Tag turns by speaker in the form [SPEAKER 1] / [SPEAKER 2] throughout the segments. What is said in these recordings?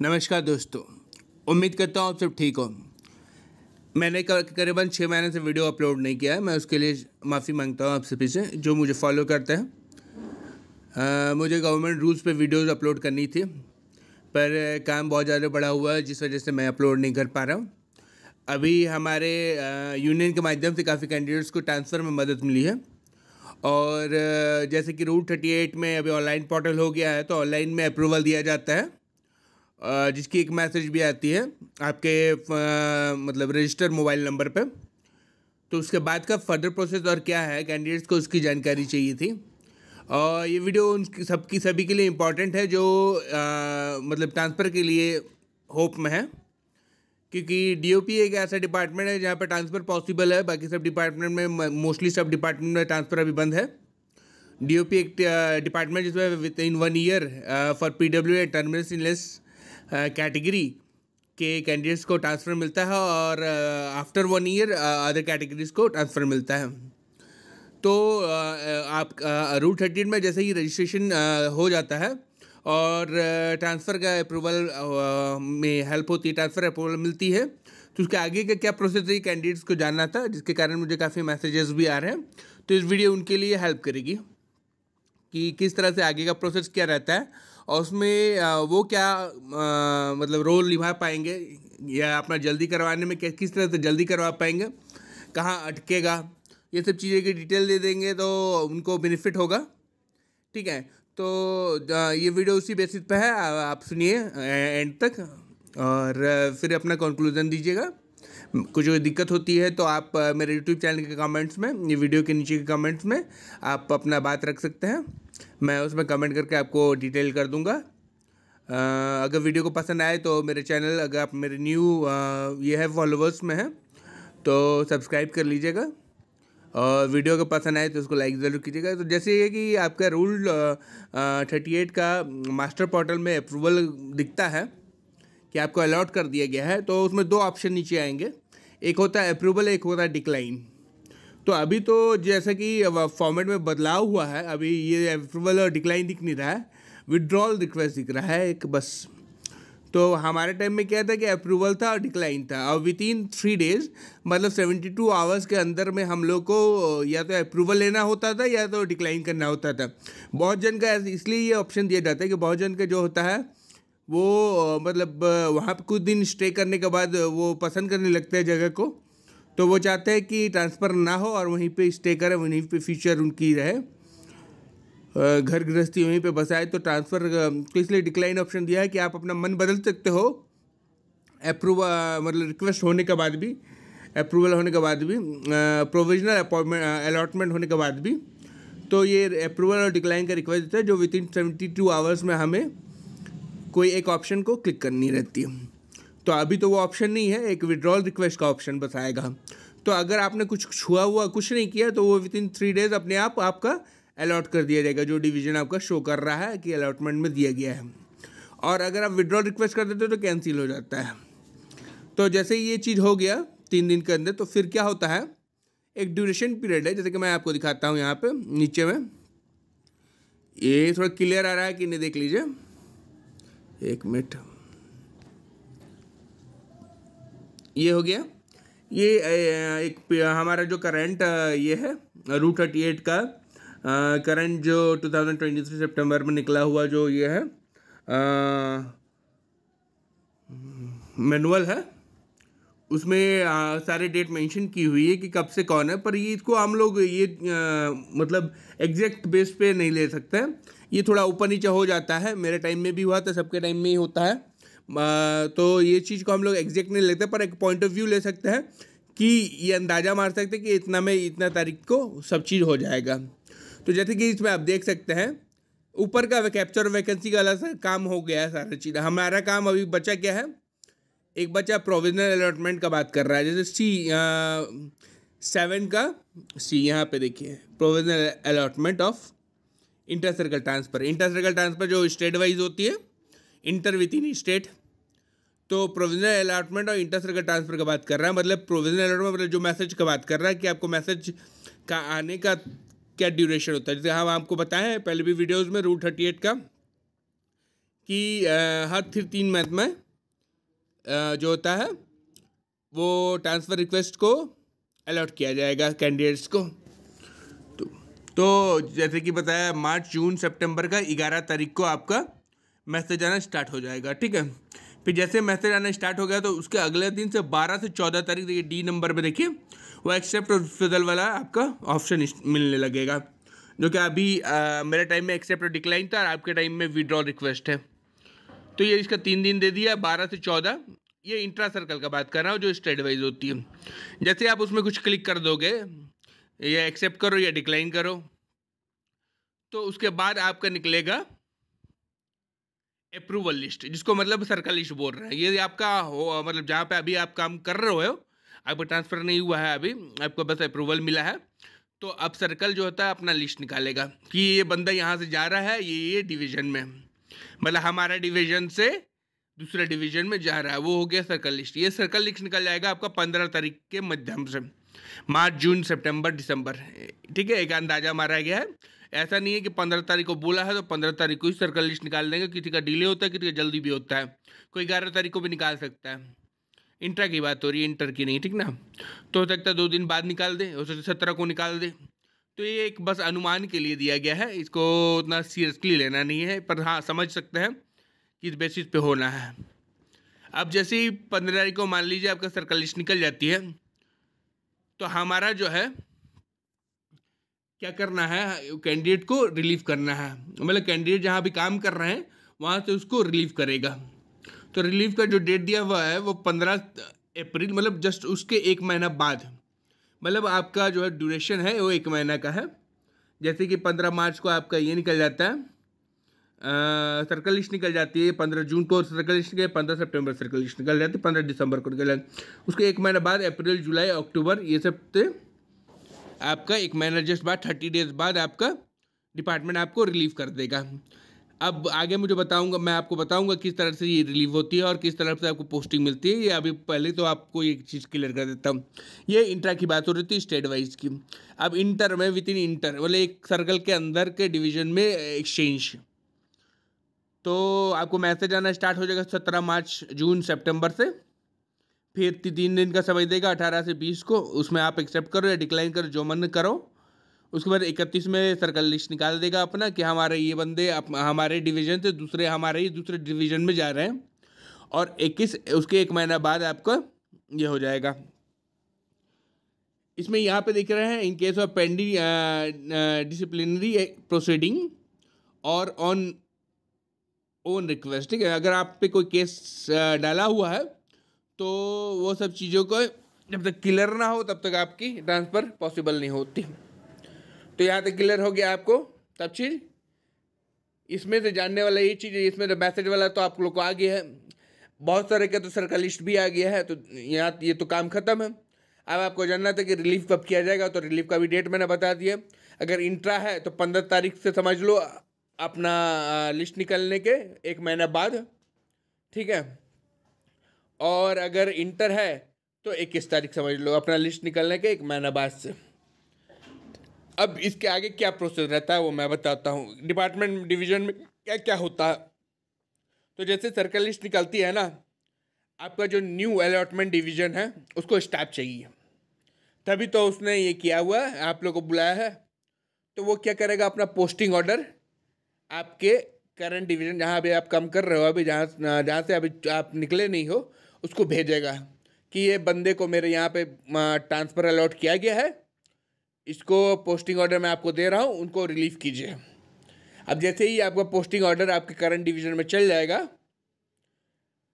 [SPEAKER 1] नमस्कार दोस्तों, उम्मीद करता हूँ आप सब ठीक हो। मैंने करीबन 6 महीने से वीडियो अपलोड नहीं किया है। मैं उसके लिए माफ़ी मांगता हूँ आप सभी से जो मुझे फॉलो करते हैं। मुझे गवर्नमेंट रूल्स पे वीडियोस अपलोड करनी थी, पर काम बहुत ज़्यादा बढ़ा हुआ है जिस वजह से मैं अपलोड नहीं कर पा रहा हूँ। अभी हमारे यूनियन के माध्यम से काफ़ी कैंडिडेट्स को ट्रांसफ़र में मदद मिली है और जैसे कि रूट 38 में अभी ऑनलाइन पोर्टल हो गया है, तो ऑनलाइन में अप्रूवल दिया जाता है, जिसकी एक मैसेज भी आती है आपके मतलब रजिस्टर मोबाइल नंबर पे। तो उसके बाद का फर्दर प्रोसेस और क्या है, कैंडिडेट्स को उसकी जानकारी चाहिए थी। और ये वीडियो उनकी सभी के लिए इम्पॉर्टेंट है जो मतलब ट्रांसफ़र के लिए होप में है, क्योंकि डीओपी एक ऐसा डिपार्टमेंट है जहाँ पर ट्रांसफ़र पॉसिबल है। बाकी सब डिपार्टमेंट में मोस्टली सब डिपार्टमेंट में ट्रांसफ़र अभी बंद है। डीओपी एक डिपार्टमेंट जिसमें within 1 year for PWD and terminal इन लेस कैटेगरी के कैंडिडेट्स को ट्रांसफ़र मिलता है और आफ्टर 1 ईयर अदर कैटेगरीज को ट्रांसफ़र मिलता है। तो आप रूट 38 में जैसे ही रजिस्ट्रेशन हो जाता है और ट्रांसफ़र का अप्रूवल में हेल्प होती है, ट्रांसफ़र अप्रूवल मिलती है, तो उसके आगे का क्या प्रोसेस है कैंडिडेट्स को जानना था, जिसके कारण मुझे काफ़ी मैसेजेस भी आ रहे हैं। तो इस वीडियो उनके लिए हेल्प करेगी कि किस तरह से आगे का प्रोसेस क्या रहता है और उसमें वो क्या मतलब रोल निभा पाएंगे या अपना जल्दी करवाने में किस तरह से जल्दी करवा पाएंगे, कहाँ अटकेगा, ये सब चीज़ें की डिटेल दे देंगे तो उनको बेनिफिट होगा। ठीक है, तो ये वीडियो उसी बेसिस पे है, आप सुनिए एंड तक और फिर अपना कंक्लूजन दीजिएगा। कुछ दिक्कत होती है तो आप मेरे यूट्यूब चैनल के कमेंट्स में, ये वीडियो के नीचे के कमेंट्स में आप अपना बात रख सकते हैं, मैं उसमें कमेंट करके आपको डिटेल कर दूंगा। अगर वीडियो को पसंद आए तो मेरे चैनल, अगर आप मेरे न्यू ये है फॉलोवर्स में हैं तो सब्सक्राइब कर लीजिएगा और वीडियो को पसंद आए तो उसको लाइक ज़रूर कीजिएगा। तो जैसे ये कि आपका रूल 38 का मास्टर पोर्टल में अप्रूवल दिखता है कि आपको अलॉट कर दिया गया है, तो उसमें 2 ऑप्शन नीचे आएंगे, एक होता है अप्रूवल, एक होता है डिक्लाइन। तो अभी तो जैसा कि फॉर्मेट में बदलाव हुआ है, अभी ये अप्रूवल और डिक्लाइन दिख नहीं रहा है, विड्रॉल रिक्वेस्ट दिख रहा है एक बस। तो हमारे टाइम में क्या था कि अप्रूवल था और डिक्लाइन था, और विद इन 3 डेज़ मतलब 72 आवर्स के अंदर में हम लोग को या तो अप्रूवल लेना होता था या तो डिक्लाइन करना होता था। बहुत जन का इसलिए ये ऑप्शन दिया जाता है कि बहुत जन का जो होता है वो मतलब वहाँ पे कुछ दिन स्टे करने के बाद वो पसंद करने लगते हैं जगह को, तो वो चाहते हैं कि ट्रांसफ़र ना हो और वहीं पे स्टे करें, वहीं पे फ्यूचर उनकी रहे, घर गृहस्थी वहीं पे बसाए। तो ट्रांसफ़र तो इसलिए डिक्लाइन ऑप्शन दिया है कि आप अपना मन बदल सकते हो मतलब रिक्वेस्ट होने के बाद भी, अप्रूवल होने के बाद भी, प्रोविजनल अपॉइंटमेंट अलॉटमेंट होने के बाद भी। तो ये अप्रूवल और डिक्लाइन का रिक्वेस्ट देता है जो विद इन 72 आवर्स में हमें कोई एक ऑप्शन को क्लिक करनी रहती है। तो अभी तो वो ऑप्शन नहीं है, एक विड्रॉल रिक्वेस्ट का ऑप्शन बस आएगा। तो अगर आपने कुछ छुआ हुआ कुछ नहीं किया तो वो विद इन 3 डेज़ अपने आप आपका अलॉट कर दिया जाएगा, जो डिवीज़न आपका शो कर रहा है कि अलॉटमेंट में दिया गया है। और अगर आप विड्रॉल रिक्वेस्ट कर देते हो तो कैंसिल हो जाता है। तो जैसे ही ये चीज़ हो गया 3 दिन के अंदर, तो फिर क्या होता है, एक ड्यूरेशन पीरियड है, जैसे कि मैं आपको दिखाता हूँ यहाँ पे नीचे में, ये थोड़ा क्लियर आ रहा है कि नहीं देख लीजिए, 1 मिनट, ये हो गया। ये एक हमारा जो करंट ये है रूट 38 का करंट जो 2023 सितंबर में निकला हुआ जो ये है मैनुअल है, उसमें सारे डेट मेंशन की हुई है कि कब से कौन है, पर ये इसको हम लोग ये मतलब एग्जैक्ट बेस पे नहीं ले सकते हैं, ये थोड़ा ऊपर नीचे हो जाता है। मेरे टाइम में भी हुआ था, सबके टाइम में ही होता है। तो ये चीज़ को हम लोग एग्जैक्ट नहीं लेते, पर एक पॉइंट ऑफ व्यू ले सकते हैं कि ये अंदाज़ा मार सकते हैं कि इतना में इतना तारीख को सब चीज़ हो जाएगा। तो जैसे कि इसमें आप देख सकते हैं ऊपर का कैप्चर वैकेंसी का अलग सा काम हो गया है सारा चीज़। हमारा काम अभी बचा क्या है, एक बच्चा प्रोविजनल अलॉटमेंट का बात कर रहा है, जैसे C7 का C, यहाँ पे देखिए provisional allotment of inter circle transfer. Inter circle transfer जो स्टेट वाइज होती है, इंटर विद इन स्टेट, तो प्रोविजनल अलॉटमेंट और इंटर सर्कल ट्रांसफ़र का बात कर रहा है। मतलब प्रोविजनल अलॉटमेंट मतलब जो मैसेज का बात कर रहा है कि आपको मैसेज का आने का क्या ड्यूरेशन होता है। जैसे हम आपको बताएं पहले भी वीडियोज़ में रूट 38 का कि हर 3 मंथ में जो होता है वो ट्रांसफ़र रिक्वेस्ट को अलॉट किया जाएगा कैंडिडेट्स को। तो जैसे कि बताया, मार्च जून सितंबर का 11 तारीख को आपका मैसेज आना स्टार्ट हो जाएगा, ठीक है। फिर जैसे मैसेज आना स्टार्ट हो गया तो उसके अगले दिन से 12 से 14 तारीख, देखिए डी नंबर पे देखिए वो एक्सेप्ट और रिफ्यूजल वाला आपका ऑप्शन मिलने लगेगा, जो कि अभी मेरे टाइम में एक्सेप्ट और डिक्लाइन था और आपके टाइम में विड्रॉ रिक्वेस्ट है। तो ये इसका 3 दिन दे दिया, 12 से 14। ये इंट्रा सर्कल का बात कर रहा हूँ जो स्टेट वाइज होती है। जैसे आप उसमें कुछ क्लिक कर दोगे, या एक्सेप्ट करो या डिक्लाइन करो, तो उसके बाद आपका निकलेगा अप्रूवल लिस्ट, जिसको मतलब सर्कल लिस्ट बोल रहे हैं। ये आपका हो मतलब जहाँ पे अभी आप काम कर रहे हो, आपको ट्रांसफ़र नहीं हुआ है, अभी आपको बस अप्रूवल मिला है, तो अब सर्कल जो होता है अपना लिस्ट निकालेगा कि ये बंदा यहाँ से जा रहा है, ये डिवीज़न में, मतलब हमारा डिवीज़न से दूसरे डिवीज़न में जा रहा है, वो हो गया सर्कल लिस्ट। ये सर्कल लिस्ट निकल जाएगा आपका 15 तारीख के मध्यम से, मार्च जून सितंबर दिसंबर, ठीक है। एक अंदाज़ा मारा गया है, ऐसा नहीं है कि 15 तारीख को बोला है तो 15 तारीख को ही सर्कल लिस्ट निकाल देंगे। किसी का डिले होता है, किसी का जल्दी भी होता है, कोई 11 तारीख को भी निकाल सकता है। इंटर की बात हो रही है, इंटर की नहीं, ठीक ना। तो हो सकता है 2 दिन बाद निकाल दे, हो सकता है 17 को निकाल दे। तो ये एक बस अनुमान के लिए दिया गया है, इसको उतना सीरियसली लेना नहीं है, पर हाँ समझ सकते हैं किस बेसिस पे होना है। अब जैसे ही 15 तारीख को मान लीजिए आपका सर्कल लिस्ट निकल जाती है, तो हमारा जो है क्या करना है, कैंडिडेट को रिलीव करना है। मतलब कैंडिडेट जहाँ भी काम कर रहे हैं वहाँ से उसको रिलीव करेगा। तो रिलीव का जो डेट दिया हुआ है वो 15 अप्रैल, मतलब जस्ट उसके 1 महीना बाद, मतलब आपका जो है ड्यूरेशन है वो 1 महीना का है। जैसे कि 15 मार्च को आपका ये निकल जाता है, सर्कल लिस्ट निकल जाती है, 15 जून को सर्कल लिस्ट निकल, 15 सितंबर सर्कल लिस्ट निकल जाती है, 15 दिसंबर को निकल जाती है। उसके 1 महीना बाद अप्रैल जुलाई अक्टूबर ये सब से आपका 1 महीना जस्ट बाद 30 डेज बाद आपका डिपार्टमेंट आपको रिलीव कर देगा। अब आगे मुझे बताऊंगा, मैं आपको बताऊंगा किस तरह से ये रिलीव होती है और किस तरह से आपको पोस्टिंग मिलती है। ये अभी पहले तो आपको एक चीज़ क्लियर कर देता हूँ। ये इंटर की बात हो रही थी स्टेट वाइज की। अब इंटर में विद इन इंटर मतलब एक सर्कल के अंदर के डिवीजन में एक्सचेंज, तो आपको मैसेज आना स्टार्ट हो जाएगा 17 मार्च जून सितंबर से। फिर 3 दिन का समय देगा 18 से 20 को, उसमें आप एक्सेप्ट करो या डिक्लाइन करो, जो मन करो। उसके बाद 31 में सर्कल लिस्ट निकाल देगा अपना कि हमारे ये बंदे हमारे डिवीज़न से दूसरे डिवीज़न में जा रहे हैं, और 21 उसके 1 महीना बाद आपका ये हो जाएगा। इसमें यहाँ पे देख रहे हैं in case of pending disciplinary proceeding और ऑन ओन रिक्वेस्ट, ठीक है। अगर आप पे कोई केस डाला हुआ है तो वो सब चीज़ों को जब तक क्लियर ना हो तब तक आपकी ट्रांसफ़र पॉसिबल नहीं होती। तो यहाँ तक क्लियर हो गया आपको तब चीज़। इसमें से जानने वाला ये चीज़ है, इसमें तो मैसेज वाला तो आप लोग को आ गया है, बहुत सारे का तो सर्कल लिस्ट भी आ गया है, तो यहाँ ये तो काम ख़त्म है। अब आपको जानना था कि रिलीफ कब किया जाएगा, तो रिलीफ का भी डेट मैंने बता दिया। अगर इंट्रा है तो 15 तारीख से समझ लो अपना लिस्ट निकलने के 1 महीना बाद, ठीक है। और अगर इंटर है तो 21 तारीख समझ लो अपना लिस्ट निकलने के 1 महीना बाद से। अब इसके आगे क्या प्रोसेस रहता है वो मैं बताता हूँ, डिपार्टमेंट डिवीज़न में क्या क्या होता है। तो जैसे सर्कल लिस्ट निकलती है ना, आपका जो न्यू अलॉटमेंट डिवीज़न है उसको स्टाफ चाहिए, तभी तो उसने ये किया हुआ है, आप लोग को बुलाया है। तो वो क्या करेगा, अपना पोस्टिंग ऑर्डर आपके करंट डिवीज़न जहाँ अभी आप काम कर रहे हो, अभी जहाँ से अभी आप निकले नहीं हो, उसको भेजेगा कि ये बंदे को मेरे यहाँ पे ट्रांसफ़र अलॉट किया गया है, इसको पोस्टिंग ऑर्डर मैं आपको दे रहा हूँ, उनको रिलीव कीजिए। अब जैसे ही आपका पोस्टिंग ऑर्डर आपके करंट डिवीज़न में चल जाएगा,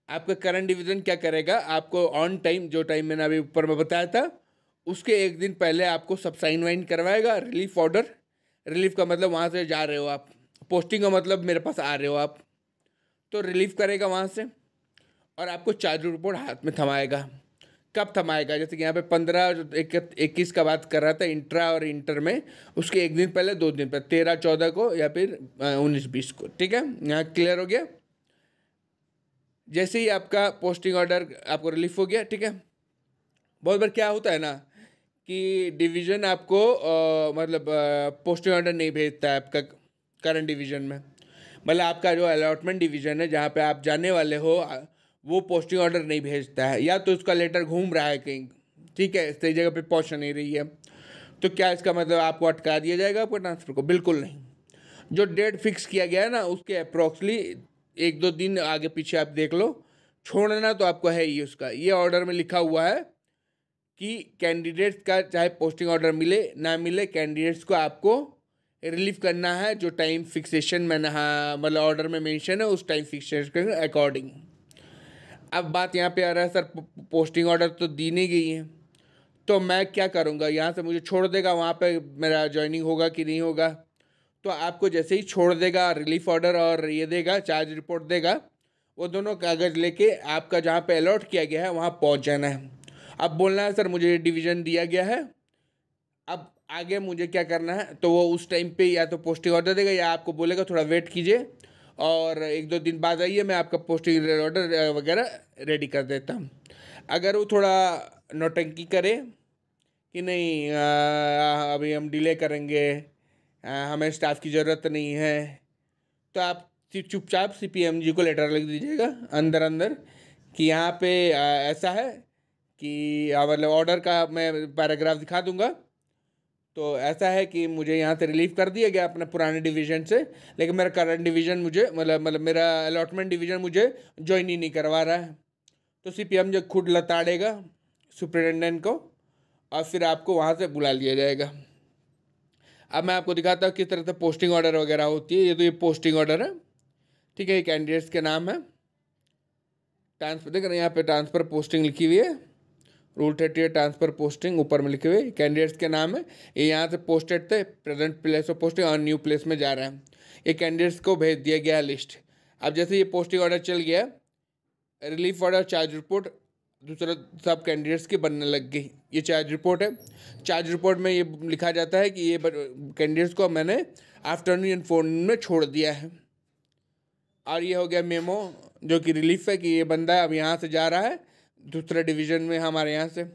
[SPEAKER 1] आपका करंट डिवीज़न क्या करेगा, आपको ऑन टाइम, जो टाइम मैंने अभी ऊपर में बताया था उसके 1 दिन पहले आपको सब साइन वाइन करवाएगा। रिलीफ ऑर्डर, रिलीफ का मतलब वहाँ से जा रहे हो आप, पोस्टिंग का मतलब मेरे पास आ रहे हो आप, तो रिलीव करेगा वहाँ से और आपको चार्ज रिपोर्ट हाथ में थमाएगा। कब थमाएगा, जैसे कि यहाँ पे 15-21 का बात कर रहा था इंट्रा और इंटर में, उसके 1 दिन पहले 2 दिन पहले 13-14 को या फिर 19-20 को, ठीक है। यहाँ क्लियर हो गया। जैसे ही आपका पोस्टिंग ऑर्डर आपको रिलीफ हो गया, ठीक है। बहुत बार क्या होता है ना कि डिवीज़न आपको मतलब पोस्टिंग ऑर्डर नहीं भेजता है आपका करंट डिवीज़न में, मतलब आपका जो अलॉटमेंट डिवीज़न है जहाँ पे आप जाने वाले हो वो पोस्टिंग ऑर्डर नहीं भेजता है, या तो उसका लेटर घूम रहा है कहीं, ठीक है, सही जगह पे पहुँच नहीं रही है, तो क्या इसका मतलब आपको अटका दिया जाएगा आपको ट्रांसफ़र को? बिल्कुल नहीं। जो डेट फिक्स किया गया है ना उसके अप्रॉक्सली 1-2 दिन आगे पीछे आप देख लो, छोड़ना तो आपको है ही उसका। ये ऑर्डर में लिखा हुआ है कि कैंडिडेट्स का चाहे पोस्टिंग ऑर्डर मिले ना मिले, कैंडिडेट्स को आपको रिलीव करना है जो टाइम फिक्सेशन में मतलब ऑर्डर में मेंशन है उस टाइम फिक्सेशन के अकॉर्डिंग। अब बात यहाँ पे आ रहा है सर पोस्टिंग ऑर्डर तो दी नहीं गई है, तो मैं क्या करूँगा? यहाँ से मुझे छोड़ देगा, वहाँ पे मेरा ज्वाइनिंग होगा कि नहीं होगा? तो आपको जैसे ही छोड़ देगा रिलीफ ऑर्डर और ये देगा चार्ज रिपोर्ट देगा, वो दोनों कागज़ लेके आपका जहाँ पे अलॉट किया गया है वहाँ पहुँच जाना है। अब बोलना है सर मुझे डिवीज़न दिया गया है, अब आगे मुझे क्या करना है? तो वो उस टाइम पे या तो पोस्टिंग ऑर्डर देगा या आपको बोलेगा थोड़ा वेट कीजिए और 1-2 दिन बाद आइए, मैं आपका पोस्टिंग ऑर्डर वगैरह रेडी कर देता हूँ। अगर वो थोड़ा नौटंकी करे कि नहीं अभी हम डिले करेंगे, हमें स्टाफ की ज़रूरत नहीं है, तो आप चुपचाप CPMG को लेटर लिख दीजिएगा अंदर अंदर कि यहाँ पे ऐसा है कि मतलब ऑर्डर का मैं पैराग्राफ दिखा दूंगा, तो ऐसा है कि मुझे यहाँ से रिलीव कर दिया गया अपने पुराने डिवीज़न से, लेकिन मेरा करंट डिवीज़न मुझे मतलब मेरा अलॉटमेंट डिवीज़न मुझे ज्वाइन ही नहीं करवा रहा है। तो CPM जो खुद लताड़ेगा सुपरिटेंडेंट को और फिर आपको वहाँ से बुला लिया जाएगा। अब मैं आपको दिखाता हूँ किस तरह से पोस्टिंग ऑर्डर वगैरह होती है। ये तो ये पोस्टिंग ऑर्डर है, ठीक है, ये कैंडिडेट्स के नाम है। ट्रांसफर देख रहे हैं यहाँ पे ट्रांसफ़र पोस्टिंग लिखी हुई है, रूल 38 ट्रांसफ़र पोस्टिंग ऊपर में लिखे हुए कैंडिडेट्स के नाम है। ये यहाँ से पोस्टेड थे, प्रेजेंट प्लेस ऑफ पोस्टिंग और न्यू प्लेस में जा रहा है। ये कैंडिडेट्स को भेज दिया गया लिस्ट। अब जैसे ये पोस्टिंग ऑर्डर चल गया, रिलीफ ऑर्डर चार्ज रिपोर्ट दूसरा सब कैंडिडेट्स की बनने लग गई। ये चार्ज रिपोर्ट है। चार्ज रिपोर्ट में ये लिखा जाता है कि ये कैंडिडेट्स को मैंने आफ्टरनून एंड फोरनून में छोड़ दिया है। और ये हो गया मेमो जो कि रिलीफ है कि ये बंदा अब यहाँ से जा रहा है दूसरे डिवीज़न में हमारे यहाँ से।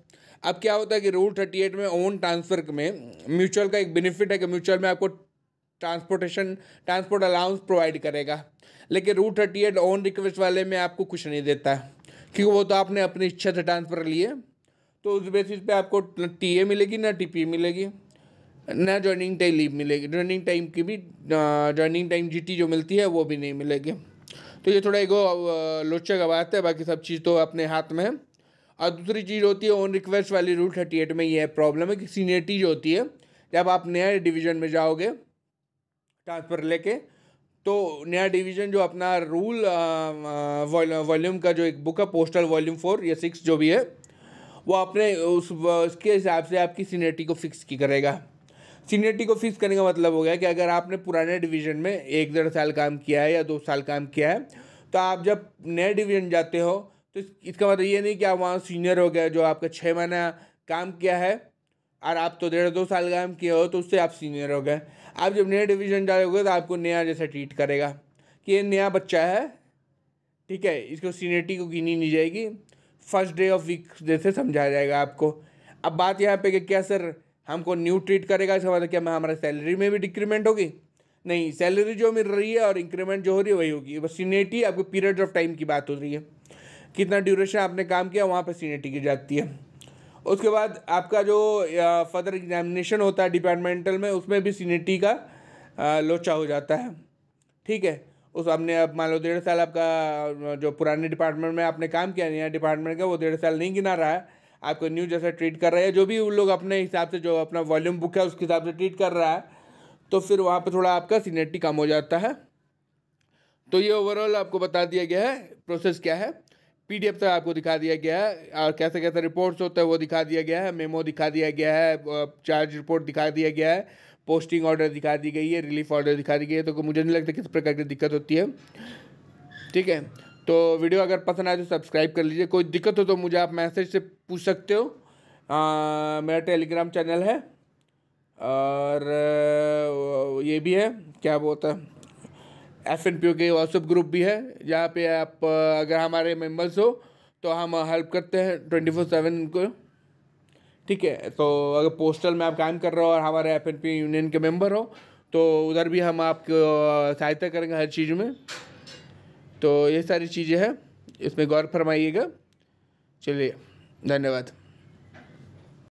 [SPEAKER 1] अब क्या होता है कि रूल 38 में ओन ट्रांसफ़र में म्यूचुअल का एक बेनिफिट है कि म्यूचुअल में आपको ट्रांसपोर्ट अलाउंस प्रोवाइड करेगा, लेकिन रूल 38 ओन रिक्वेस्ट वाले में आपको कुछ नहीं देता क्योंकि वो तो आपने अपनी इच्छा से ट्रांसफ़र लिए, तो उस बेसिस पे आपको TA मिलेगी ना TP मिलेगी ना ज्वाइनिंग टाइम लीव मिलेगी। ज्वाइनिंग टाइम की भी ज्वाइनिंग टाइम GT जो मिलती है वो भी नहीं मिलेगी। तो ये थोड़ा एगो लोचा का बात है, बाकी सब चीज़ तो अपने हाथ में है। और दूसरी चीज़ होती है ऑन रिक्वेस्ट वाली रूल 38 में ये प्रॉब्लम है कि सीनियरिटी जो होती है, जब आप नया डिवीज़न में जाओगे ट्रांसफ़र लेके, तो नया डिवीज़न जो अपना रूल वॉल्यूम का जो एक बुक है पोस्टल वॉल्यूम 4 या 6 जो भी है, वो अपने उसके हिसाब से आपकी सीनियरिटी को फिक्स की करेगा। सीनियरिटी को फिक्स करने का मतलब हो गया कि अगर आपने पुराने डिवीज़न में 1-1.5 साल काम किया है या 2 साल काम किया है, तो आप जब नए डिवीज़न जाते हो तो इसका मतलब ये नहीं कि आप वहाँ सीनियर हो गए, जो आपका 6 महीना काम किया है और आप तो 1.5-2 साल काम किए हो तो उससे आप सीनियर हो गए। आप जब नए डिवीज़न जाओगे तो आपको नया जैसा ट्रीट करेगा कि ये नया बच्चा है, ठीक है, इसको सीनियरिटी को गिनी नहीं जाएगी, फर्स्ट डे ऑफ वीक जैसे समझाया जाएगा आपको। अब बात यहाँ पे कि क्या सर हमको न्यू ट्रीट करेगा, इसका मतलब क्या मैं हमारा सैलरी में भी डिक्रीमेंट होगी? नहीं, सैलरी जो मिल रही है और इंक्रीमेंट जो हो रही है वही होगी, बस सीनियरिटी आपको पीरियड ऑफ टाइम की बात हो रही है, कितना ड्यूरेशन आपने काम किया वहाँ पर सीनियरिटी की जाती है। उसके बाद आपका जो फर्दर एग्जामिनेशन होता है डिपार्टमेंटल में, उसमें भी सीनियरिटी का लोचा हो जाता है, ठीक है। उस आपने अब मान लो 1.5 साल आपका जो पुराने डिपार्टमेंट में आपने काम किया, नया डिपार्टमेंट का वो 1.5 साल नहीं गिना रहा है, आपको न्यू जैसा ट्रीट कर रहा है, जो भी उन लोग अपने हिसाब से जो अपना वॉल्यूम बुक है उसके हिसाब से ट्रीट कर रहा है, तो फिर वहाँ पे थोड़ा आपका सीनियरिटी कम हो जाता है। तो ये ओवरऑल आपको बता दिया गया है प्रोसेस क्या है, PDF से आपको दिखा दिया गया है, और कैसे कैसे रिपोर्ट्स होते हैं वो दिखा दिया गया है, मेमो दिखा दिया गया है, चार्ज रिपोर्ट दिखा दिया गया है, पोस्टिंग ऑर्डर दिखा दी गई है, रिलीफ ऑर्डर दिखा दी गई है। तो मुझे नहीं लगता किस प्रकार की दिक्कत होती है, ठीक है। तो वीडियो अगर पसंद आए तो सब्सक्राइब कर लीजिए। कोई दिक्कत हो तो मुझे आप मैसेज से पूछ सकते हो। मेरा टेलीग्राम चैनल है और ये भी है, क्या बोलता है, FNPO के व्हाट्सएप ग्रुप भी है, जहाँ पे आप अगर हमारे मेंबर्स हो तो हम हेल्प करते हैं 24/7 को, ठीक है। तो अगर पोस्टल में आप काम कर रहे हो और हमारे FNP यूनियन के मेंबर हो तो उधर भी हम आपको सहायता करेंगे हर चीज़ में। तो ये सारी चीज़ें हैं, इसमें गौर फरमाइएगा। चलिए, धन्यवाद।